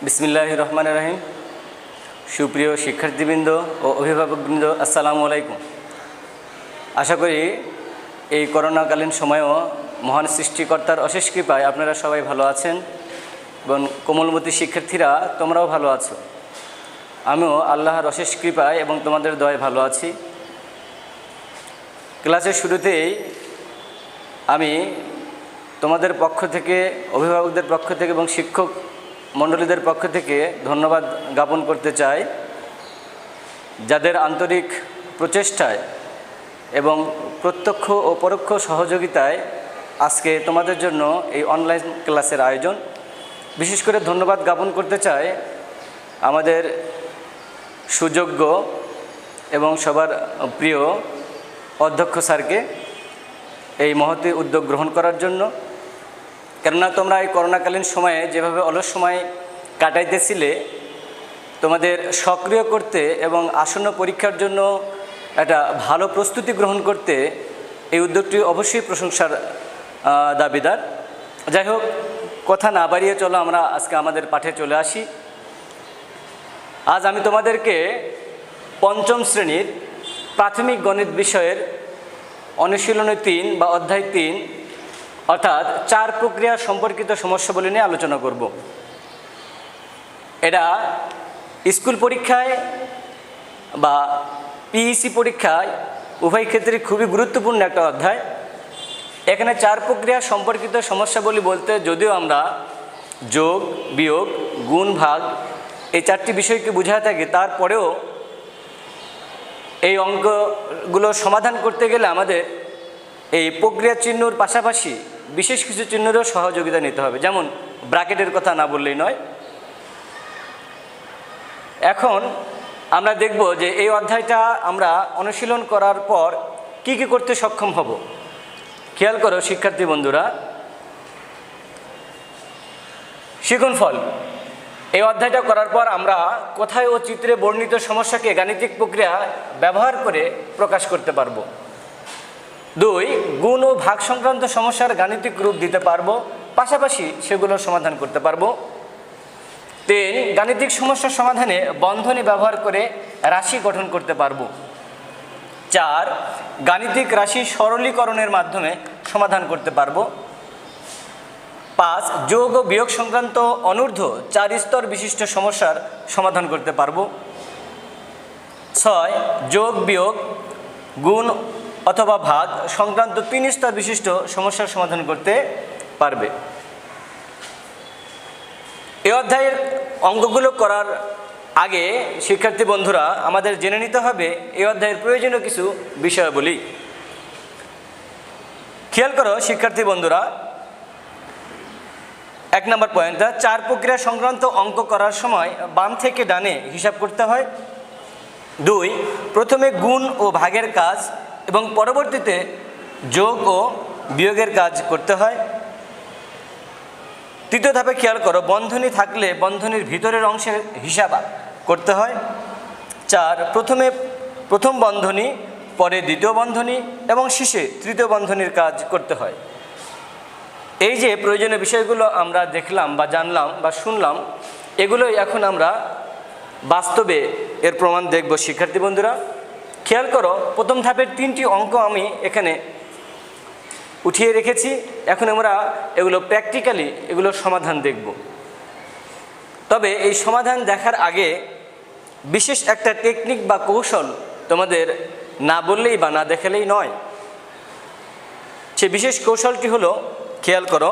বিসমিল্লাহির রহমানির রহিম। সুপ্রিয় শিক্ষার্থীবৃন্দ ও অভিভাবকবৃন্দ, আসসালামু আলাইকুম। আশা করি এই করোনাকালীন সময়েও মহান সৃষ্টিকর্তার অশেষ কৃপায় আপনারা সবাই ভালো আছেন এবং কোমলমতি শিক্ষার্থীরা তোমরাও ভালো আছো। আমিও আল্লাহর অশেষ কৃপায় এবং তোমাদের দয়ায় ভালো আছি। ক্লাসের শুরুতেই আমি তোমাদের পক্ষ থেকে, অভিভাবকদের পক্ষ থেকে এবং শিক্ষক মণ্ডলীদের পক্ষ থেকে ধন্যবাদ জ্ঞাপন করতে চাই, যাদের আন্তরিক প্রচেষ্টায় এবং প্রত্যক্ষ ও পরোক্ষ সহযোগিতায় আজকে তোমাদের জন্য এই অনলাইন ক্লাসের আয়োজন। বিশেষ করে ধন্যবাদ জ্ঞাপন করতে চাই আমাদের সুযোগ্য এবং সবার প্রিয় অধ্যক্ষ স্যারকে এই মহতী উদ্যোগ গ্রহণ করার জন্য। কেননা তোমরা এই করোনাকালীন সময়ে যেভাবে অলস সময় কাটাইতেছিলে, তোমাদের সক্রিয় করতে এবং আসন্ন পরীক্ষার জন্য একটা ভালো প্রস্তুতি গ্রহণ করতে এই উদ্যোগটি অবশ্যই প্রশংসার দাবিদার। যাই হোক, কথা না বাড়িয়ে চলো আমরা আজকে আমাদের পাঠে চলে আসি। আজ আমি তোমাদেরকে পঞ্চম শ্রেণীর প্রাথমিক গণিত বিষয়ের অনুশীলনী 3 বা অধ্যায় 3 অর্থাৎ 4 প্রক্রিয়া সম্পর্কিত সমস্যাবলী নিয়ে আলোচনা করব। এটা স্কুল পরীক্ষায় বা পিইসি পরীক্ষায় উভয় ক্ষেত্রে খুবই গুরুত্বপূর্ণ একটা অধ্যায়। এখানে 4 প্রক্রিয়া সম্পর্কিত সমস্যাবলী বলতে যদিও আমরা যোগ, বিয়োগ, গুণ, ভাগ এই 4টি বিষয়কে বোঝায় থাকি, তারপরেও এই অঙ্কগুলো সমাধান করতে গেলে আমাদের এই প্রক্রিয়া চিহ্নর পাশাপাশি বিশেষ কিছু চিহ্নেরও সহযোগিতা নিতে হবে, যেমন ব্র্যাকেটের কথা না বললেই নয়। এখন আমরা দেখব যে এই অধ্যায়টা আমরা অনুশীলন করার পর কি কি করতে সক্ষম হব। খেয়াল করো শিক্ষার্থী বন্ধুরা, শিখন ফল। এই অধ্যায়টা করার পর আমরা কথায় ও চিত্রে বর্ণিত সমস্যাকে গাণিতিক প্রক্রিয়া ব্যবহার করে প্রকাশ করতে পারব। 2, গুণ ও ভাগ সংক্রান্ত সমস্যার গাণিতিক রূপ দিতে পারবো, পাশাপাশি সেগুলোর সমাধান করতে পারবো। 3, গাণিতিক সমস্যার সমাধানে বন্ধনী ব্যবহার করে রাশি গঠন করতে পারবো। 4, গাণিতিক রাশি সরলীকরণের মাধ্যমে সমাধান করতে পারবো। 5, যোগ ও বিয়োগ সংক্রান্ত অনূর্ধ্ব 4 স্তর বিশিষ্ট সমস্যার সমাধান করতে পারবো। 6, যোগ, বিয়োগ, গুণ অথবা ভাগ সংক্রান্ত 3 স্তর বিশিষ্ট সমস্যার সমাধান করতে পারবে। এই অধ্যায়ের অঙ্কগুলো করার আগে শিক্ষার্থী বন্ধুরা আমাদের জেনে নিতে হবে এই অধ্যায়ের প্রয়োজনীয় কিছু বিষয়াবলী। খেয়াল করো শিক্ষার্থী বন্ধুরা, 1 নম্বর পয়েন্টটা, 4 প্রক্রিয়া সংক্রান্ত অঙ্ক করার সময় বাম থেকে ডানে হিসাব করতে হয়। 2, প্রথমে গুণ ও ভাগের কাজ এবং পরবর্তীতে যোগ ও বিয়োগের কাজ করতে হয়। 3 ধাপে খেয়াল করো, বন্ধনী থাকলে বন্ধনীর ভিতরের অংশের হিসাব করতে হয়। 4, প্রথমে প্রথম বন্ধনী, পরে দ্বিতীয় বন্ধনী এবং শেষে তৃতীয় বন্ধনীর কাজ করতে হয়। এই যে প্রয়োজনীয় বিষয়গুলো আমরা দেখলাম বা জানলাম বা শুনলাম, এগুলোই এখন আমরা বাস্তবে এর প্রমাণ দেখব শিক্ষার্থী বন্ধুরা। খেয়াল করো, প্রথম ধাপের 3টি অঙ্ক আমি এখানে উঠিয়ে রেখেছি। এখন আমরা এগুলো প্র্যাকটিক্যালি এগুলোর সমাধান দেখব। তবে এই সমাধান দেখার আগে বিশেষ একটা টেকনিক বা কৌশল তোমাদের না বললেই বা না দেখালেই নয়। সে বিশেষ কৌশলটি হলো, খেয়াল করো,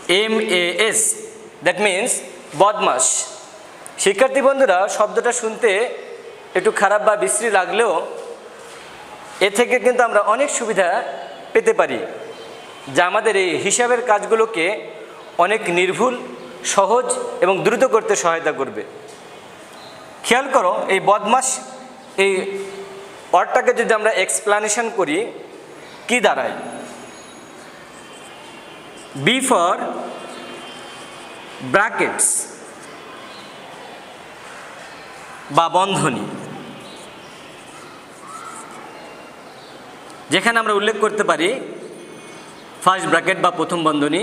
BODMAS, দ্যাট মিন্স বদমাস। শিক্ষার্থী বন্ধুরা, শব্দটা শুনতে একটু খারাপ বা বিশ্রী লাগলেও এ থেকে কিন্তু আমরা অনেক সুবিধা পেতে পারি, যা আমাদের এই হিসাবের কাজগুলোকে অনেক নির্ভুল, সহজ এবং দ্রুত করতে সহায়তা করবে। খেয়াল করো, এই বদমাস এই ওয়ার্ডটাকে যদি আমরা এক্সপ্লানেশন করি, কি দাঁড়ায়? B ফর ব্র্যাকেটস বা বন্ধনী। যেখানে আমরা উল্লেখ করতে পারি ফার্স্ট ব্র্যাকেট বা প্রথম বন্ধনী,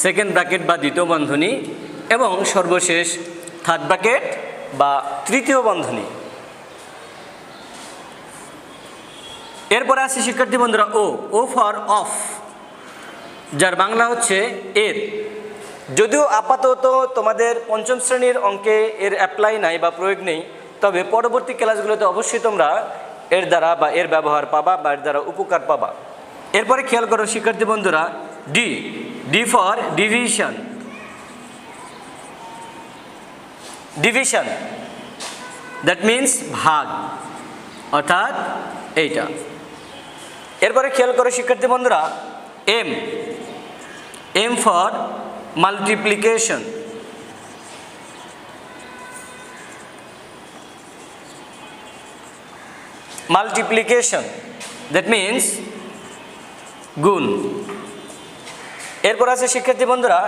সেকেন্ড ব্র্যাকেট বা দ্বিতীয় বন্ধনী এবং সর্বশেষ থার্ড ব্র্যাকেট বা তৃতীয় বন্ধনী। এরপরে আছে শিক্ষার্থী বন্ধুরা ও ফর অফ, যার বাংলা হচ্ছে এর। যদিও আপাতত তোমাদের পঞ্চম শ্রেণীর অঙ্কে এর অ্যাপ্লাই নাই বা প্রয়োগ নেই, তবে পরবর্তী ক্লাসগুলোতে অবশ্যই তোমরা এর দ্বারা বা এর ব্যবহার পাবা বা এর দ্বারা উপকার পাবা। এরপরে খেয়াল করো শিক্ষার্থী বন্ধুরা, D for division. Division that means ভাগ, অর্থাৎ এইটা। এরপরে খেয়াল করো শিক্ষার্থী বন্ধুরা, M for multiplication. Multiplication that means গুণ। এরপর আছে শিক্ষার্থী বন্ধুরা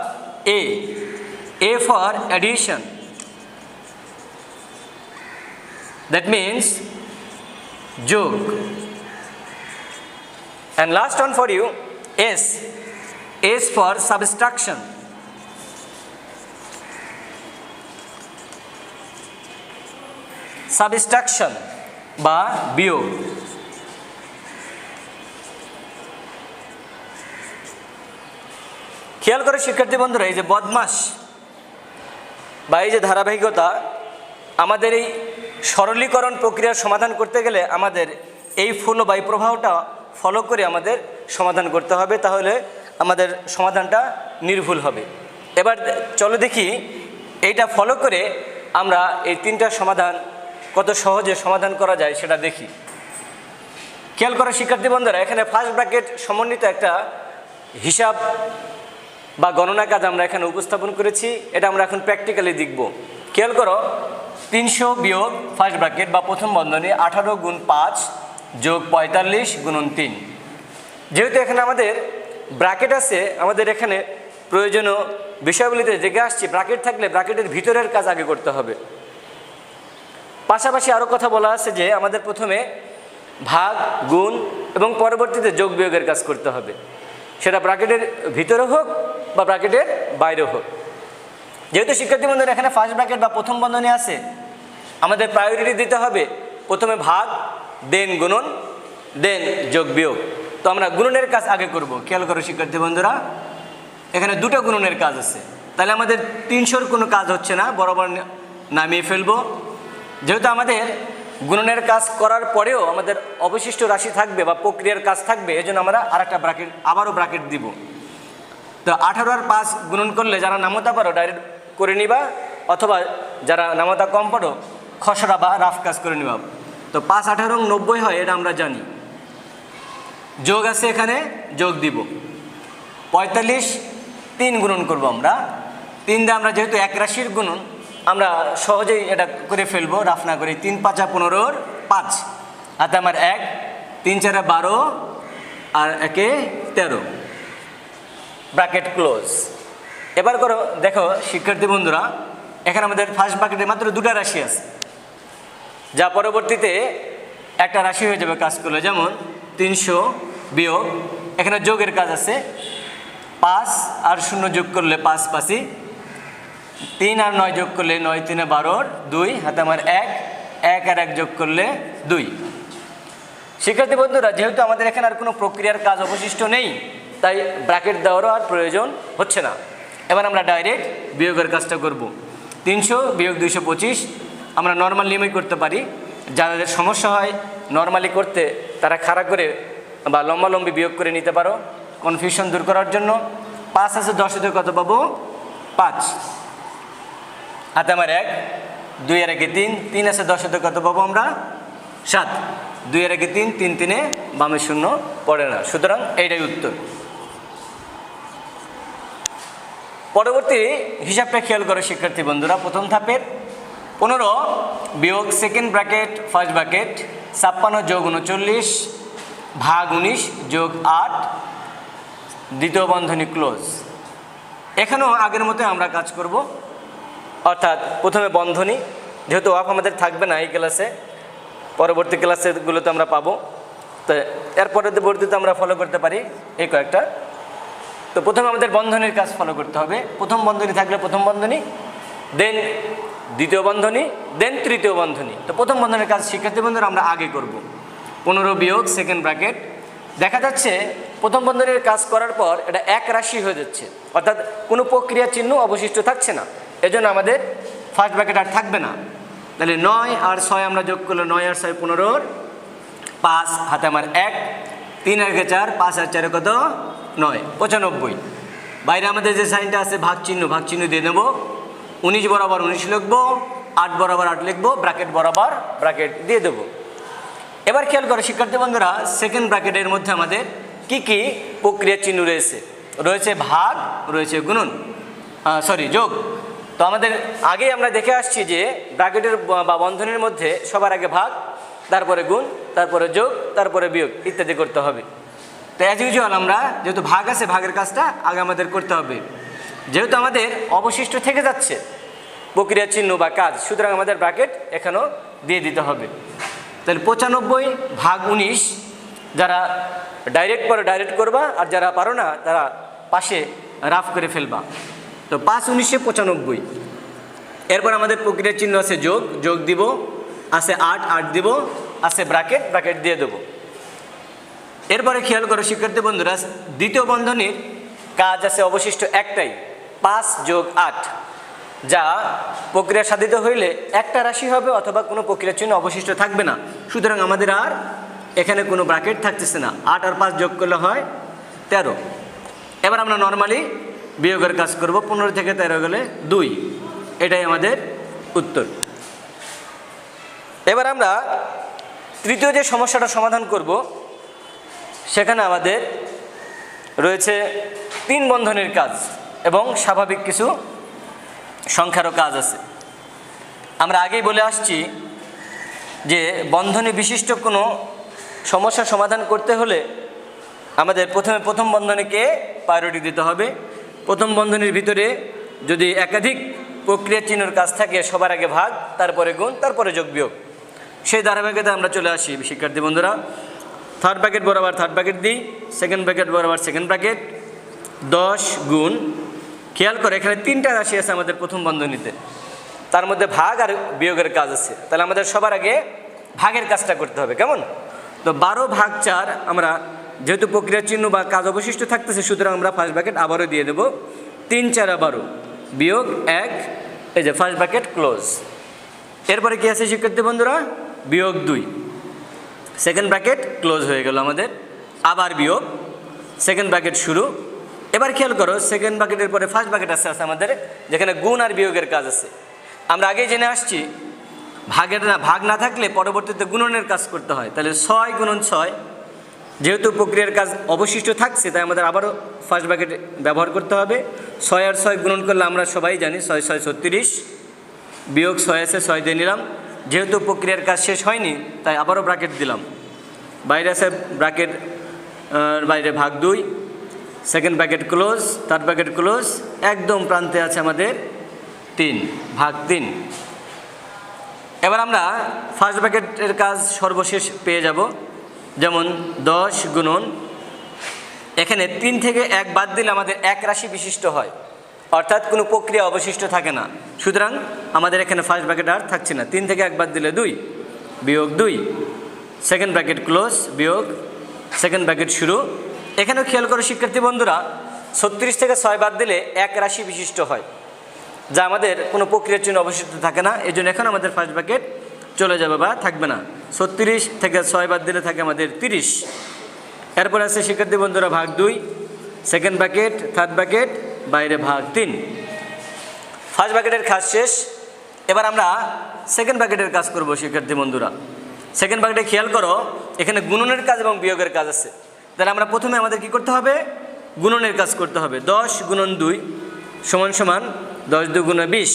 A for addition, that means যোগ। And last one for you, S for subtraction. Subtraction বা বিয়োগ। খেয়াল করে শিক্ষার্থী বন্ধুরা, এই যে বদমাশ বা এই যে ধারাবাহিকতা, আমাদের এই সরলীকরণ প্রক্রিয়ার সমাধান করতে গেলে আমাদের এই ফলো বা এই প্রবাহটা ফলো করে আমাদের সমাধান করতে হবে, তাহলে আমাদের সমাধানটা নির্ভুল হবে। এবার চলো দেখি এইটা ফলো করে আমরা এই তিনটা সমাধান কত সহজে সমাধান করা যায় সেটা দেখি। খেয়াল করো শিক্ষার্থী বন্ধুরা, এখানে ফার্স্ট ব্র্যাকেট সমন্বিত একটা হিসাব বা গণনা কাজ আমরা এখানে উপস্থাপন করেছি, এটা আমরা এখন প্র্যাকটিক্যালি দেখব। খেয়াল করো, 300 বিয়োগ ফার্স্ট ব্র্যাকেট বা প্রথম বন্ধনী 18 গুণ 5 যোগ 45 গুণন 3। যেহেতু এখানে আমাদের ব্র্যাকেট আছে, আমাদের এখানে প্রয়োজনীয় বিষয়গুলিতে জেগে আসছি, ব্র্যাকেট থাকলে ব্র্যাকেটের ভিতরের কাজ আগে করতে হবে। পাশাপাশি আরও কথা বলা আছে যে আমাদের প্রথমে ভাগ, গুণ এবং পরবর্তীতে যোগ বিয়োগের কাজ করতে হবে, সেটা ব্র্যাকেটের ভিতরে হোক বা ব্র্যাকেটের বাইরে হোক। যেহেতু শিক্ষার্থী বন্ধুরা এখানে ফার্স্ট ব্র্যাকেট বা প্রথম বন্ধনী আছে, আমাদের প্রায়োরিটি দিতে হবে প্রথমে ভাগ, দেন গুণন, দেন যোগ বিয়োগ। তো আমরা গুণনের কাজ আগে করব। খেয়াল করো শিক্ষার্থী বন্ধুরা, এখানে দুটো গুণনের কাজ আছে, তাহলে আমাদের 300-র কোনো কাজ হচ্ছে না, বরাবর নামিয়ে ফেলবো। যেহেতু আমাদের গুণনের কাজ করার পরেও আমাদের অবশিষ্ট রাশি থাকবে বা প্রক্রিয়ার কাজ থাকবে, এজন্য আমরা আরেকটা ব্র্যাকেট, আবারও ব্র্যাকেট দিব। তো 18 আর 5 গুণন করলে যারা নামতা পারো ডাইরেক্ট করে নিবা, অথবা যারা নামতা কম পারো খসড়া বা রাফ কাজ করে নিবা। তো 5 18 90 হয়, এটা আমরা জানি। যোগ আছে এখানে, যোগ দিব। 45 3 গুণন করব আমরা, 3 দিয়ে আমরা যেহেতু এক রাশির গুণন আমরা সহজেই এটা করে ফেলবো, রাফ না করে। 3 5 15 5 হাতে আমার 1, 3 4 12 আর 1 13, ব্র্যাকেট ক্লোজ। এবার করো দেখো শিক্ষার্থী বন্ধুরা, এখানে আমাদের ফার্স্ট ব্র্যাকেটে মাত্র দুটা রাশি আছে, যা পরবর্তীতে একটা রাশি হয়ে যাবে কাজ করলে। যেমন 300 বিয়োগ, এখানে যোগের কাজ আছে, 5 আর 0 যোগ করলে 5 5, 3 আর 9 যোগ করলে 9 3 12, 2 হাতে আমার 1 আর 1 যোগ করলে 2। শিক্ষার্থী বন্ধুরা, যেহেতু আমাদের এখানে আর কোনো প্রক্রিয়ার কাজ অবশিষ্ট নেই, তাই ব্র্যাকেট দেওয়ারও আর প্রয়োজন হচ্ছে না। এবার আমরা ডাইরেক্ট বিয়োগের কাজটা করব। 300 বিয়োগ 225 আমরা নর্মাল নিয়মেই করতে পারি। যাদের সমস্যা হয় নর্মালি করতে, তারা খাড়া করে বা লম্বালম্বি বিয়োগ করে নিতে পারো কনফিউশন দূর করার জন্য। 5 আছে 10 থেকে কত পাবো? 5 হাতে আমার 1, 2 আর 1 3, 3 আছে 10 থেকে কত পাবো আমরা? 7, 2 আর 1 3, 3 3 বামে 0 পড়ে না, সুতরাং এইটাই উত্তর। পরবর্তী হিসাবটা খেয়াল করো শিক্ষার্থী বন্ধুরা, প্রথম ধাপের 15 বিয়োগ সেকেন্ড ব্র্যাকেট ফার্স্ট ব্র্যাকেট 56 যোগ 39 ভাগ 19 যোগ 8 দ্বিতীয় বন্ধনী ক্লোজ। এখানেও আগের মতো আমরা কাজ করব, অর্থাৎ প্রথমে বন্ধনী, যেহেতু অফ আমাদের থাকবে না এই ক্লাসে, পরবর্তী ক্লাসেগুলোতে আমরা পাবো, তো এর পরবর্তীতে আমরা ফলো করতে পারি এই কয়েকটা তো প্রথমে আমাদের বন্ধনীর কাজ ফলো করতে হবে। প্রথম বন্ধনী থাকলে প্রথম বন্ধনী, দেন দ্বিতীয় বন্ধনী, দেন তৃতীয় বন্ধনী। তো প্রথম বন্ধনীর কাজ শিক্ষার্থী বন্ধুরা আমরা আগে করব। 15 বিয়োগ সেকেন্ড ব্র্যাকেট, দেখা যাচ্ছে প্রথম বন্ধনীর কাজ করার পর এটা এক রাশি হয়ে যাচ্ছে, অর্থাৎ কোনো প্রক্রিয়া চিহ্ন অবশিষ্ট থাকছে না। এজন্য আমাদের ফার্স্ট ব্র্যাকেট আর থাকবে না। তাহলে 9 আর 6 আমরা যোগ করলে 9 আর 6 15, 5 হাতে আমার 1, 3 আর 4, 5 আর 4 কত 9, 95। বাইরে আমাদের যে সাইনটা আছে ভাগ চিহ্ন দিয়ে নেব। 19 বরাবর 19 লিখবো, 8 বরাবর 8 লিখবো, ব্র্যাকেট বরাবর ব্র্যাকেট দিয়ে দেবো। এবার খেয়াল করে শিক্ষার্থী বন্ধুরা, সেকেন্ড ব্র্যাকেটের মধ্যে আমাদের কি কি প্রক্রিয়া চিহ্ন রয়েছে ভাগ, রয়েছে গুণন, যোগ। তো আমাদের আগেই আমরা দেখে আসছি যে ব্র্যাকেটের বা বন্ধনীর মধ্যে সবার আগে ভাগ, তারপরে গুণ, তারপরে যোগ, তারপরে বিয়োগ ইত্যাদি করতে হবে। তো অ্যাজ ইউজুয়াল আমরা যেহেতু ভাগ আছে, ভাগের কাজটা আগে আমাদের করতে হবে। যেহেতু আমাদের অবশিষ্ট থেকে যাচ্ছে প্রক্রিয়া চিহ্ন বা কাজ, সুতরাং আমাদের ব্র্যাকেট এখানেও দিয়ে দিতে হবে। তাহলে 95 ভাগ 19, যারা ডাইরেক্ট পারো ডাইরেক্ট করবা, আর যারা পারো না তারা পাশে রাফ করে ফেলবা। তো 5 19 95। এরপর আমাদের প্রক্রিয়া চিহ্ন আছে যোগ দিব, আছে 8 দিব, আছে ব্র্যাকেট দিয়ে দেবো। এরপরে খেয়াল করো শিক্ষার্থী বন্ধুরা, দ্বিতীয় বন্ধনীর কাজ আছে অবশিষ্ট একটাই, 5 যোগ 8, যা প্রক্রিয়া সাধিত হইলে একটা রাশি হবে অথবা কোনো প্রক্রিয়া চিহ্ন অবশিষ্ট থাকবে না। সুতরাং আমাদের আর এখানে কোনো ব্র্যাকেট থাকতেছে না। 8 আর 5 যোগ করলে হয় 13। এবার আমরা নর্মালি বিয়োগের কাজ করব। 15 থেকে 13 গেলে 2, এটাই আমাদের উত্তর। এবার আমরা তৃতীয় যে সমস্যাটা সমাধান করব, সেখানে আমাদের রয়েছে 3 বন্ধনীর কাজ এবং স্বাভাবিক কিছু সংখ্যারও কাজ আছে। আমরা আগেই বলে আসছি যে বন্ধনী বিশিষ্ট কোনো সমস্যা সমাধান করতে হলে আমাদের প্রথম বন্ধনীকে প্রায়োরিটি দিতে হবে। প্রথম বন্ধনীর ভিতরে যদি একাধিক প্রক্রিয়া চিহ্নের কাজ থাকে, সবার আগে ভাগ, তারপরে গুণ, তারপরে যোগ বিয়োগ, সেই ধারাবাহিকতা আমরা চলে আসি শিক্ষার্থী বন্ধুরা। থার্ড ব্র্যাকেট বরাবর থার্ড ব্র্যাকেট দিই, সেকেন্ড ব্র্যাকেট বরাবর সেকেন্ড ব্র্যাকেট, 10 গুণ। খেয়াল করে এখানে 3টা রাশি আছে আমাদের প্রথম বন্ধনীতে, তার মধ্যে ভাগ আর বিয়োগের কাজ আছে। তাহলে আমাদের সবার আগে ভাগের কাজটা করতে হবে। কেমন? তো 12 ভাগ 4, আমরা যেহেতু প্রক্রিয়া চিহ্ন বা কাজ অবশিষ্ট থাকতেছে, সুতরাং আমরা ফার্স্ট ব্র্যাকেট আবারও দিয়ে দেবো। 3 4 12 বিয়োগ 1, এই যে ফার্স্ট ব্র্যাকেট ক্লোজ। এরপরে কি আছে শিক্ষার্থী বন্ধুরা? বিয়োগ 2, সেকেন্ড ব্র্যাকেট ক্লোজ হয়ে গেল আমাদের। আবার বিয়োগ, সেকেন্ড ব্র্যাকেট শুরু। এবার খেয়াল করো, সেকেন্ড ব্র্যাকেটের পরে ফার্স্ট ব্র্যাকেট আছে আমাদের, যেখানে গুণ আর বিয়োগের কাজ আছে। আমরা আগেই জেনে আসছি ভাগ না থাকলে পরবর্তীতে গুণনের কাজ করতে হয়। তাহলে 6 গুণন 6, যেহেতু প্রক্রিয়ার কাজ অবশিষ্ট থাকছে, তাই আমাদের আবারও ফার্স্ট ব্র্যাকেট ব্যবহার করতে হবে। 6 আর 6 গুণন করলে আমরা সবাই জানি 6 6 36, বিয়োগ 6 আছে 6 দিয়ে নিলাম। যেহেতু প্রক্রিয়ার কাজ শেষ হয়নি, তাই আবারও ব্র্যাকেট দিলাম। বাইরে আছে ব্র্যাকেট, বাইরে ভাগ 2, second bracket close, third bracket close, একদম প্রান্তে আছে আমাদের 3 ভাগ 3। এবার আমরা ফার্স্ট ব্র্যাকেটের কাজ সর্বশেষ পেয়ে যাব। যেমন 10 গুণন, এখানে 3 থেকে 1 বাদ দিলে আমাদের এক রাশি বিশিষ্ট হয়, অর্থাৎ কোনো প্রক্রিয়া অবশিষ্ট থাকে না। সুতরাং আমাদের এখানে ফার্স্ট ব্র্যাকেট আর থাকছে না। 3 থেকে 1 বাদ দিলে 2, বিয়োগ 2, সেকেন্ড ব্র্যাকেট ক্লোজ, বিয়োগ সেকেন্ড ব্র্যাকেট শুরু। এখানেও খেয়াল করে শিক্ষার্থী বন্ধুরা, 36 থেকে 6 বাদ দিলে এক রাশি বিশিষ্ট হয়, যা আমাদের কোনো প্রক্রিয়ার চিহ্ন অবশিষ্ট থাকে না। এই জন্য এখন আমাদের ফার্স্ট ব্র্যাকেট চলে যাবে বা থাকবে না। 36 থেকে 6 বাদ দিলে থাকে আমাদের 30। এরপর আছে শিক্ষার্থী বন্ধুরা ভাগ 2, সেকেন্ড ব্র্যাকেট, থার্ড ব্র্যাকেট, বাইরে ভাগ 3। ফার্স্ট ব্র্যাকেটের কাজ শেষ। এবার আমরা সেকেন্ড ব্র্যাকেটের কাজ করব শিক্ষার্থী বন্ধুরা। সেকেন্ড ব্র্যাকেটে খেয়াল করো, এখানে গুণনের কাজ এবং বিয়োগের কাজ আছে। তাহলে আমরা প্রথমে আমাদের কি করতে হবে? গুণনের কাজ করতে হবে। 10 গুণন 2 সমান সমান 10 2 গুণে 20।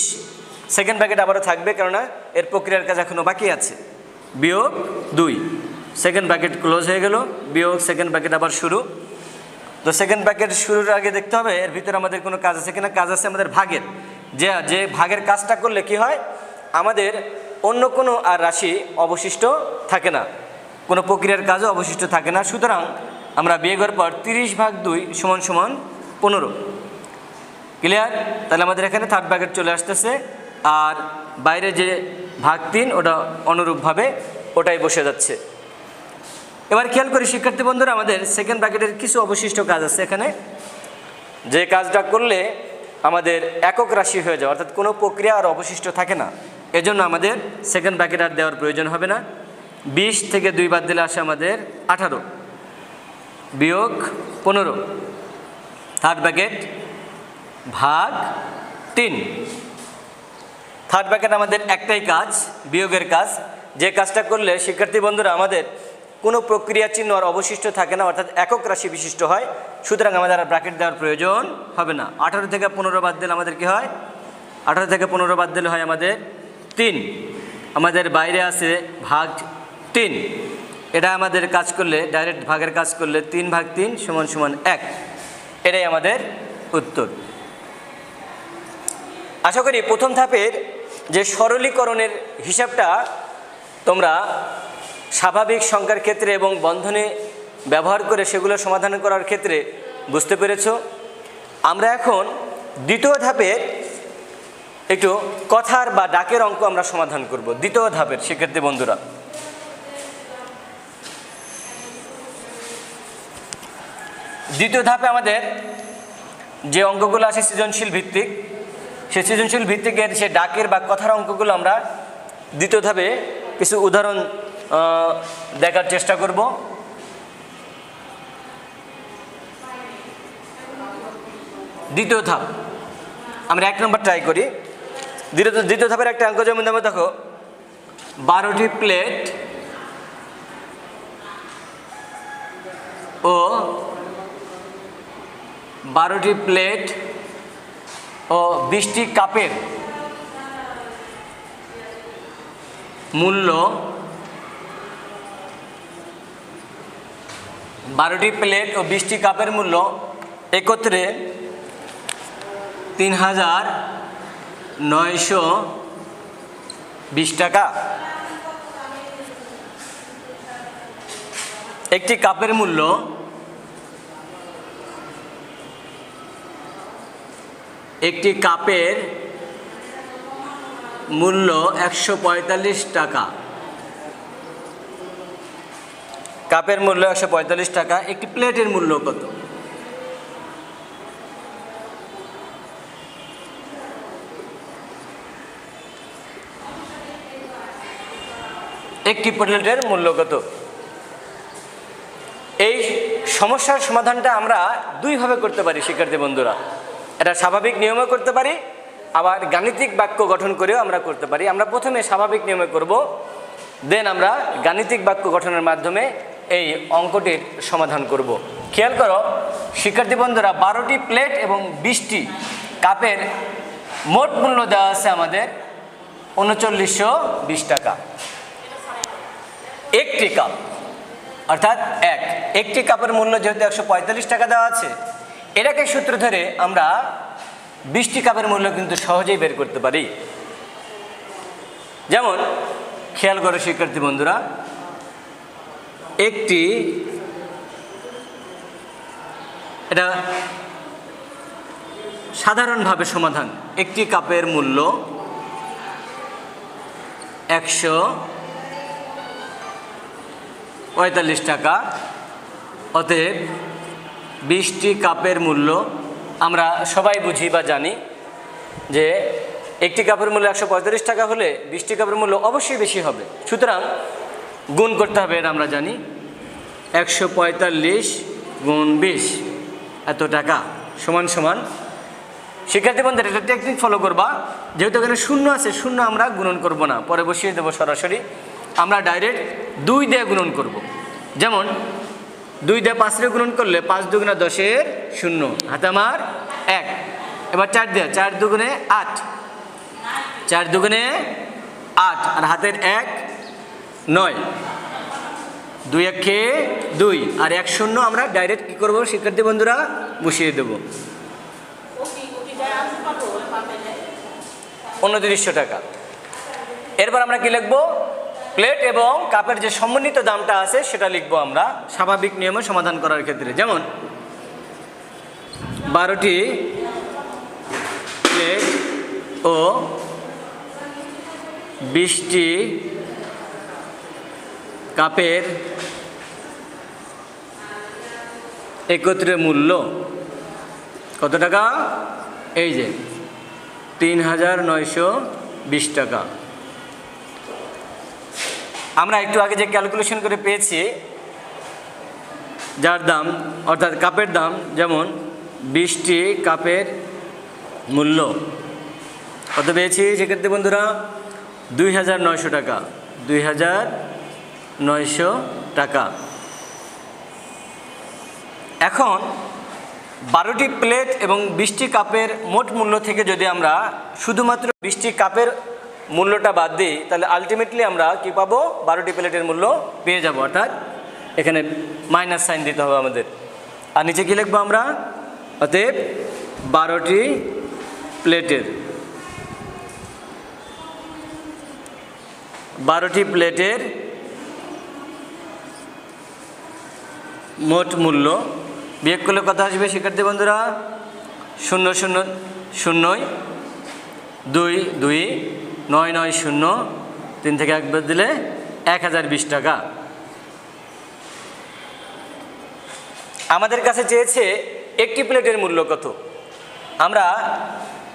সেকেন্ড ব্র্যাকেট আবারও থাকবে, কেননা এর প্রক্রিয়ার কাজ এখনও বাকি আছে। বিয়োগ 2, সেকেন্ড ব্র্যাকেট ক্লোজ হয়ে গেল, বিয়োগ সেকেন্ড ব্র্যাকেট আবার শুরু। তো সেকেন্ড ব্র্যাকেট শুরুর আগে দেখতে হবে এর ভিতরে আমাদের কোনো কাজ আছে কিনা। কাজ আছে আমাদের ভাগের, যে ভাগের কাজটা করলে কি হয়, আমাদের অন্য কোনো আর রাশি অবশিষ্ট থাকে না, কোনো প্রক্রিয়ার কাজও অবশিষ্ট থাকে না। সুতরাং আমরা বিয়োগের পর 30 ভাগ 2 সমান সমান 15। ক্লিয়ার? তাহলে আমাদের এখানে থার্ড ব্র্যাকেট চলে আসতেছে, আর বাইরে যে ভাগ 3 ওটা অনুরূপভাবে ওটাই বসে যাচ্ছে। এবার খেয়াল করি শিক্ষার্থী বন্ধুরা, আমাদের সেকেন্ড ব্র্যাকেটের কিছু অবশিষ্ট কাজ আছে এখানে, যে কাজটা করলে আমাদের একক রাশি হয়ে যায়, অর্থাৎ কোনো প্রক্রিয়া আর অবশিষ্ট থাকে না। এজন্য আমাদের সেকেন্ড ব্র্যাকেট আর দেওয়ার প্রয়োজন হবে না। 20 থেকে 2 বাদ দিলে আসে আমাদের 18 বিয়োগ 15, থার্ড ব্র্যাকেট ভাগ 3। থার্ড ব্র্যাকেট আমাদের একটাই কাজ, বিয়োগের কাজ, যে কাজটা করলে শিক্ষার্থী বন্ধুরা আমাদের কোনো প্রক্রিয়া চিহ্ন আর অবশিষ্ট থাকে না, অর্থাৎ একক রাশি বিশিষ্ট হয়। সুতরাং আমাদের আর ব্র্যাকেট দেওয়ার প্রয়োজন হবে না। 18 থেকে 15 বাদ দিলে আমাদের কি হয়? 18 থেকে 15 বাদ দিলে হয় আমাদের 3। আমাদের বাইরে আছে ভাগ 3, এটা আমাদের কাজ করলে, ডাইরেক্ট ভাগের কাজ করলে 3 ভাগ 3 সমান সমান 1। এটাই আমাদের উত্তর। আশা করি প্রথম ধাপের যে সরলীকরণের হিসাবটা তোমরা স্বাভাবিক সংখ্যার ক্ষেত্রে এবং বন্ধনী ব্যবহার করে সেগুলো সমাধান করার ক্ষেত্রে বুঝতে পেরেছ। আমরা এখন দ্বিতীয় ধাপের একটু কথার বা ডাকের অঙ্ক আমরা সমাধান করব। দ্বিতীয় ধাপের শিক্ষার্থী বন্ধুরা, দ্বিতীয় ধাপে আমাদের যে অঙ্কগুলো আছে সৃজনশীল ভিত্তিক, সেই সৃজনশীল ভিত্তিকের সে ডাকের বা কথার অঙ্কগুলো আমরা দ্বিতীয় ধাপে কিছু উদাহরণ দেখার চেষ্টা করব। দ্বিতীয় ধাপ আমরা 1 নম্বর ট্রাই করি। দ্বিতীয় ধাপের একটা অঙ্ক, যেমন দেখো 12টি প্লেট ও 12টি প্লেট ও 20টি কাপের মূল্য, 12টি প্লেট ও 20টি কাপের মূল্য একত্রে 3,920 টাকা। একটি কাপের মূল্য 145 টাকা। কাপের মূল্য 145 টাকা। একটি প্লেটের মূল্য কত? একটি প্লেটের মূল্য কত? এই সমস্যার সমাধানটা আমরা দুইভাবে করতে পারি শিক্ষার্থী বন্ধুরা। এটা স্বাভাবিক নিয়মে করতে পারি, আবার গাণিতিক বাক্য গঠন করেও আমরা করতে পারি। আমরা প্রথমে স্বাভাবিক নিয়মে করব, দেন আমরা গাণিতিক বাক্য গঠনের মাধ্যমে এই অঙ্কটির সমাধান করব। খেয়াল করো শিক্ষার্থী বন্ধুরা, 12টি প্লেট এবং 20টি কাপের মোট মূল্য দেওয়া আছে আমাদের 3920 টাকা। একটি কাপ অর্থাৎ একটি কাপের মূল্য যেহেতু 145 টাকা দেওয়া আছে, এটাকে সূত্র ধরে আমরা 20টি কাপের মূল্য কিন্তু সহজেই বের করতে পারি। যেমন খেয়াল করো শিক্ষার্থী বন্ধুরা, এটা সাধারণভাবে সমাধান। একটি কাপের মূল্য 145 টাকা, অতএব 20টি কাপের মূল্য, আমরা সবাই বুঝি বা জানি যে একটি কাপের মূল্য 145 টাকা হলে 20টি কাপের মূল্য অবশ্যই বেশি হবে। সুতরাং গুণ করতে হবে, এটা আমরা জানি। 145 গুণ 20 এত টাকা সমান সমান। শিক্ষার্থী বন্ধুরা, এটা টেকনিক ফলো করবা। যেহেতু এখানে শূন্য আছে, শূন্য আমরা গুণন করব না, পরে বসিয়ে দেবো সরাসরি। আমরা ডাইরেক্ট 2 দিয়ে গুণন করব। যেমন 2 দিয়ে 5 দিয়ে গুণন করলে 5 দুগুণে 10-এর 0, হাতে আমার 1। এবার 4 দিয়ে, 4 দুগুণে 8, 4 দুগুণে 8, আর হাতের 1 9, 2 1 2, আর 1 0 আমরা ডাইরেক্ট কী করবো শিক্ষার্থী বন্ধুরা? বসিয়ে দেবো। 2900 টাকা। এরপর আমরা কি লিখবো? প্লেট এবং কাপের যে সমন্বিত দামটা আছে সেটা লিখবো আমরা স্বাভাবিক নিয়মে সমাধান করার ক্ষেত্রে। যেমন 12টি প্লেট ও 20টি কাপের একত্রে মূল্য কত টাকা? এই যে ৩,৯২০ টাকা। আমরা একটু আগে যে ক্যালকুলেশন করে পেয়েছি, যার দাম অর্থাৎ কাপের দাম, যেমন 20টি কাপের মূল্য কত পেয়েছি সেক্ষেত্রে বন্ধুরা? 2,900 টাকা। 2,900 টাকা। এখন 12টি প্লেট এবং 20টি কাপের মোট মূল্য থেকে যদি আমরা শুধুমাত্র 20টি কাপের মূল্যটা বাদ দিই, তাহলে আলটিমেটলি আমরা কি পাবো? 12টি প্লেটের মূল্য পেয়ে যাব। অর্থাৎ এখানে মাইনাস সাইন দিতে হবে আমাদের। আর নিচে কি লিখবো আমরা? অতএব 12টি প্লেটের মোট মূল্য বিয়োগ করলে কত আসবে শিক্ষার্থী বন্ধুরা? 0 0 0 2 2 9 9 0 3 থেকে 1 বাদ দিলে 1,020 টাকা। আমাদের কাছে চেয়েছে একটি প্লেটের মূল্য কত। আমরা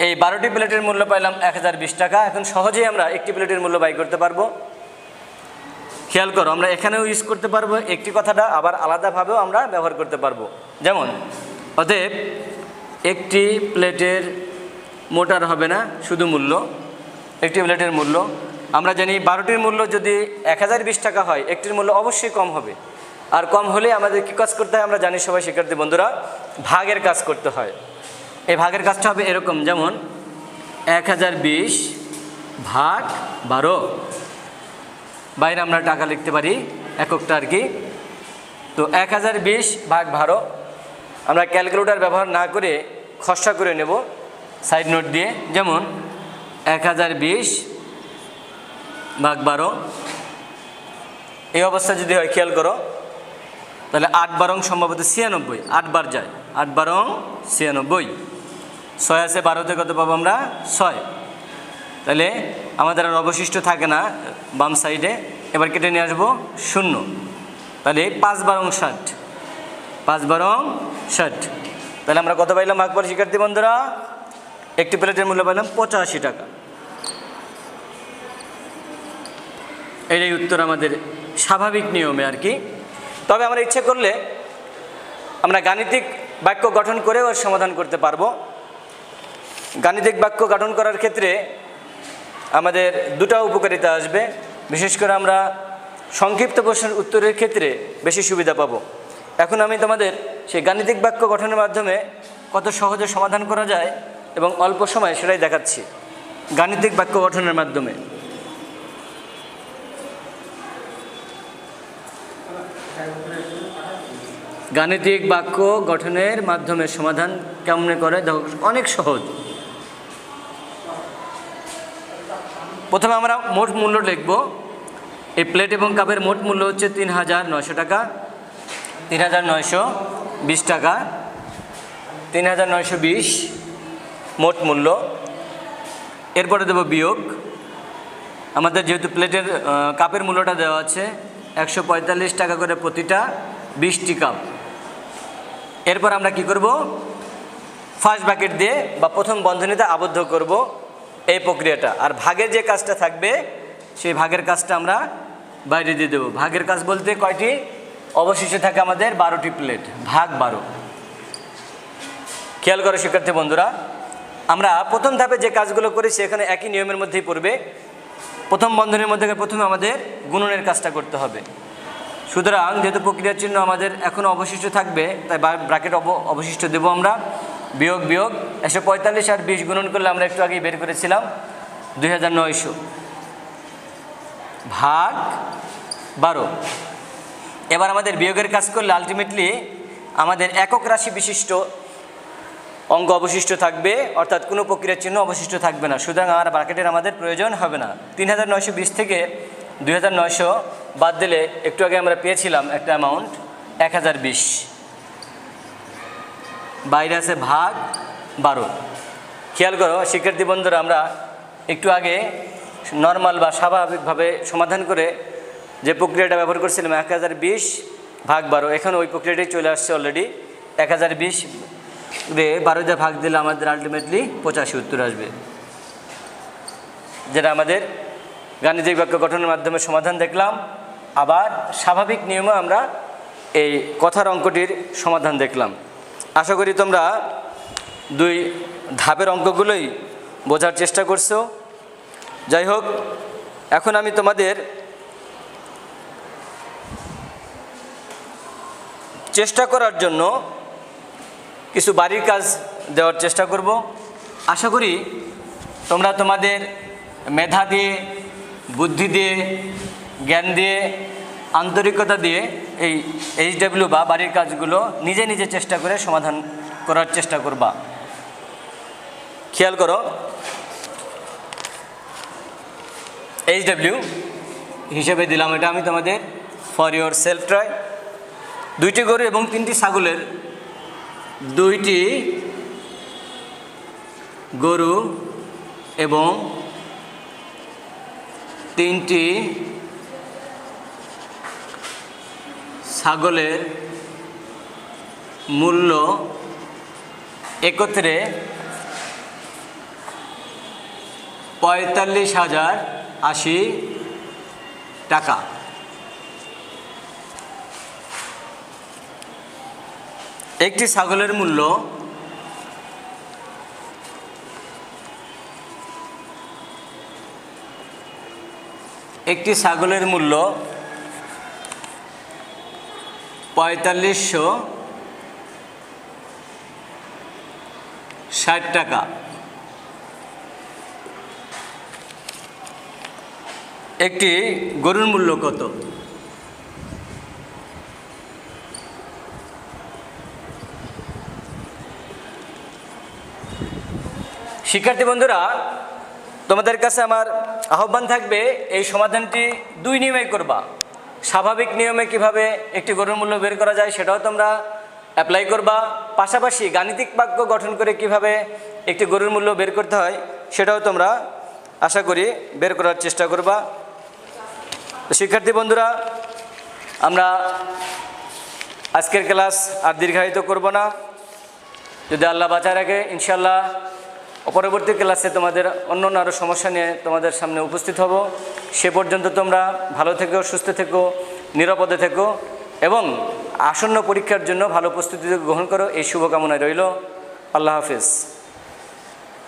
এই 12টি প্লেটের মূল্য পাইলাম 1,020 টাকা। এখন সহজেই আমরা একটি প্লেটের মূল্য বাই করতে পারবো। খেয়াল করো, আমরা এখানেও ইউজ করতে পারবো একটি কথাটা, আবার আলাদাভাবেও আমরা ব্যবহার করতে পারবো। যেমন অতএব একটি প্লেটের মোটার হবে না, শুধু মূল্য, একটি প্লেটের মূল্য। আমরা জানি 12টির মূল্য যদি 1,020 টাকা হয়, একটির মূল্য অবশ্যই কম হবে। আর কম হলে আমাদের কী কাজ করতে হয় আমরা জানি সবাই শিক্ষার্থী বন্ধুরা? ভাগের কাজ করতে হয়। এই ভাগের কাজটা হবে এরকম, যেমন 1,020 ভাগ 12। বাইরে আমরা টাকা লিখতে পারি, এককটা আর কি। তো 1,020 ভাগ 12 আমরা ক্যালকুলেটর ব্যবহার না করে খসড়া করে নেব সাইড নোট দিয়ে। যেমন 1,020 ভাগ 12 এই অবস্থা যদি হয়, খেয়াল করো, তাহলে 8 12 সম্ভবত 96, 8 বার যায়, 8 12 96, 6 আছে 12তে কত পাবো আমরা? 6। তাহলে আমাদের আর অবশিষ্ট থাকে না বাম সাইডে, এবার কেটে নিয়ে আসবো 0। তাহলে 5 12 60, 5 12 60। তাহলে আমরা কত পাইলাম ভাগফল শিক্ষার্থী বন্ধুরা? একটি প্লেটের মূল্য পাইলাম 85 টাকা। এটাই উত্তর আমাদের স্বাভাবিক নিয়মে আর কি। তবে আমরা ইচ্ছে করলে আমরা গাণিতিক বাক্য গঠন করেও এর সমাধান করতে পারবো। গাণিতিক বাক্য গঠন করার ক্ষেত্রে আমাদের দুটো উপকারিতা আসবে। বিশেষ করে আমরা সংক্ষিপ্ত প্রশ্নের উত্তরের ক্ষেত্রে বেশি সুবিধা পাবো। এখন আমি তোমাদের সেই গাণিতিক বাক্য গঠনের মাধ্যমে কত সহজে সমাধান করা যায় এবং অল্প সময় সেটাই দেখাচ্ছি গাণিতিক বাক্য গঠনের মাধ্যমে। গাণিতিক বাক্য গঠনের মাধ্যমে সমাধান কেমন করে দেখো, অনেক সহজ। প্রথমে আমরা মোট মূল্য লিখব। এই প্লেট এবং কাপের মোট মূল্য হচ্ছে 3,900 টাকা, 3,920 টাকা, 3,920 মোট মূল্য। এরপরে দেব বিয়োগ। আমাদের যেহেতু প্লেটের কাপের মূল্যটা দেওয়া আছে 145 টাকা করে প্রতিটা 20টি কাপ। এরপর আমরা কি করব? ফার্স্ট ব্র্যাকেট দিয়ে বা প্রথম বন্ধনীতে আবদ্ধ করব এই প্রক্রিয়াটা। আর ভাগের যে কাজটা থাকবে সেই ভাগের কাজটা আমরা বাইরে দিয়ে দেবো। ভাগের কাজ বলতে কয়টি? অবশিষ্ট থাকে আমাদের 12টি প্লেট, ভাগ 12। খেয়াল করো শিক্ষার্থী বন্ধুরা, আমরা প্রথম ধাপে যে কাজগুলো করেছি এখানে একই নিয়মের মধ্যেই পড়বে। প্রথম বন্ধনীর মধ্যে প্রথমে আমাদের গুণনের কাজটা করতে হবে। সুতরাং যেহেতু প্রক্রিয়ার চিহ্ন আমাদের এখনও অবশিষ্ট থাকবে, তাই ব্র্যাকেট অবশিষ্ট দেবো আমরা। বিয়োগ বিয়োগ 145 আর 20 গুণন করলে আমরা একটু আগেই বের করেছিলাম 2,900 ভাগ 12। এবার আমাদের বিয়োগের কাজ করলে আলটিমেটলি আমাদের একক রাশি বিশিষ্ট অঙ্ক অবশিষ্ট থাকবে, অর্থাৎ কোনো প্রক্রিয়ার চিহ্ন অবশিষ্ট থাকবে না। সুতরাং আর ব্র্যাকেটের আমাদের প্রয়োজন হবে না। 3,920 থেকে 2,900 বাদ দিলে একটু আগে আমরা পেয়েছিলাম একটা অ্যামাউন্ট 1,020। বাইরে আছে ভাগ 12। খেয়াল করো শিক্ষার্থী বন্ধুরা, আমরা একটু আগে নর্মাল বা স্বাভাবিকভাবে সমাধান করে যে প্রক্রিয়াটা ব্যবহার করছিলাম 1020 ভাগ 12, এখানে ওই প্রক্রিয়াটাই চলে আসছে অলরেডি। 1020 12 দিয়ে ভাগ দিলে আমাদের আলটিমেটলি 85 উত্তর আসবে, যেটা আমাদের গাণিতিক বাক্য গঠনের মাধ্যমে সমাধান দেখলাম। আবার স্বাভাবিক নিয়মে আমরা এই কথার অঙ্কটির সমাধান দেখলাম। আশা করি তোমরা 2 ধাপের অঙ্কগুলোই বোঝার চেষ্টা করছো। যাই হোক, এখন আমি তোমাদের চেষ্টা করার জন্য কিছু বাড়ির কাজ দেওয়ার চেষ্টা করব। আশা করি তোমরা তোমাদের মেধা দিয়ে, বুদ্ধি দিয়ে, জ্ঞান দিয়ে, আন্তরিকতা দিয়ে এই HW বা বাড়ির কাজগুলো নিজে নিজে চেষ্টা করে সমাধান করার চেষ্টা করবা। খেয়াল করো, HW হিসেবে দিলাম, এটা আমি তোমাদের ফর ইওর সেলফ ট্রাই। 2টি গরু এবং 3টি ছাগলের, 2টি গরু এবং 3টি ছাগলের মূল্য একত্রে 45,080 টাকা। একটি ছাগলের মূল্য $4560 টাকা। একটি গরুর মূল্য কত? শিক্ষার্থী বন্ধুরা, তোমাদের কাছে আমার আহ্বান থাকবে এই সমাধানটি 2 নিয়মে করবা। স্বাভাবিক নিয়মে কিভাবে একটি গরুর মূল্য বের করা যায় সেটাও তোমরা অ্যাপ্লাই করবা, পাশাপাশি গাণিতিক বাক্য গঠন করে কিভাবে একটি গরুর মূল্য বের করতে হয় সেটাও তোমরা আশা করি বের করার চেষ্টা করবা। শিক্ষার্থী বন্ধুরা, আমরা আজকের ক্লাস আর দীর্ঘায়িত করব না। যদি আল্লাহ বাঁচায় রাখে ইনশাআল্লাহ পরবর্তী ক্লাসে তোমাদের অন্য আরও সমস্যা নিয়ে তোমাদের সামনে উপস্থিত হব। সে পর্যন্ত তোমরা ভালো থেকো, সুস্থ থেকো, নিরাপদে থেকো এবং আসন্ন পরীক্ষার জন্য ভালো প্রস্তুতি গ্রহণ করো, এই শুভকামনায় রইল। আল্লাহ হাফেজ।